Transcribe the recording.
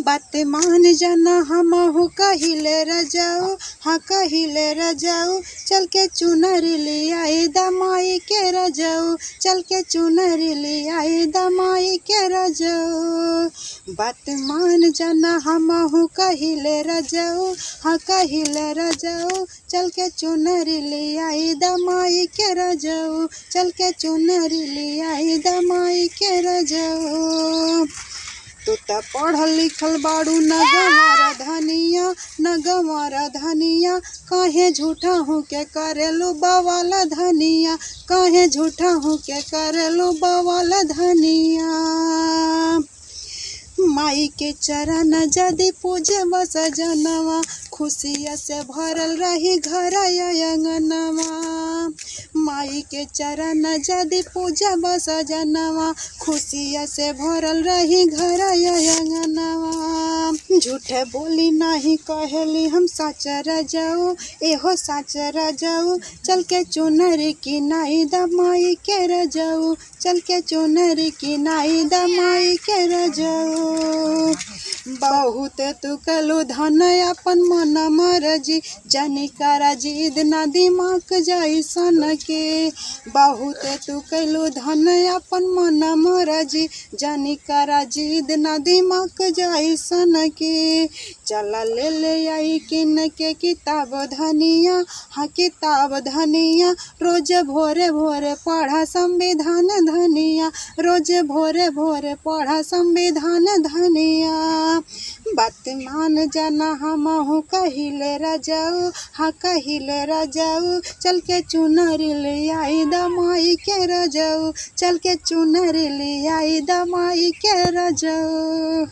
बात मान जाना हमहु कहिले रजाऊ, हाँ कहिले रजाऊ। चल के चुनरी ले आए दमाई के रजाऊ, चल के चुनरी ले आए दमाई के रजाऊ। बात मान जाना हमहु कहिले रजाऊ, हाँ कहिले रजाऊ। चल के चुनरी ले आए दमाई के रजाऊ, चल के चुनरी ले आए दमाई के रजाऊ। तू त पढ़ल लिखल बाड़ू न गंवारा धनिया, न गंवारा धनिया। काहे झूठा हूँ के करेलू बवाल धनिया, काहे झूठा हूँ के करेलू बवाल धनिया। माई के चरण जदि पूजे बस जनवा, खुशिया से भरल रही घर अंगनवा। माई के चरण जदि पूजे बस जनवा, खुशिया से भरल रही घर अंगनवा। झूठे बोली नहीं कहेली हम सच रजाऊ, एहो सच रजाऊ। चल के चुनरी की नाई दमाई के रजाऊ, चल के चुनरी की नाई दमाई के रजाऊ। बहुत तू कलू धन अपन मन मरजी, जनी करा जिद ना दिमाग जैसन के। बहुत तू कलू धन अपन मन मरजी, जनी करा जिद ना दिमाग जैसन के। चला ले ले आई किन के किताब धनिया, हाँ किताब धनिया। रोज भोरे भोरे पढ़ा संविधान धनिया, रोज भोरे भोरे पढ़ा संविधान धनिया। बात मान जाना हमहु कहिले रजाऊ, हाँ कहिले रजाऊ। चल के चुनरी ले आई दमाई के रजाऊ, चल के चुनरी ले आई दमाई के रजाऊ।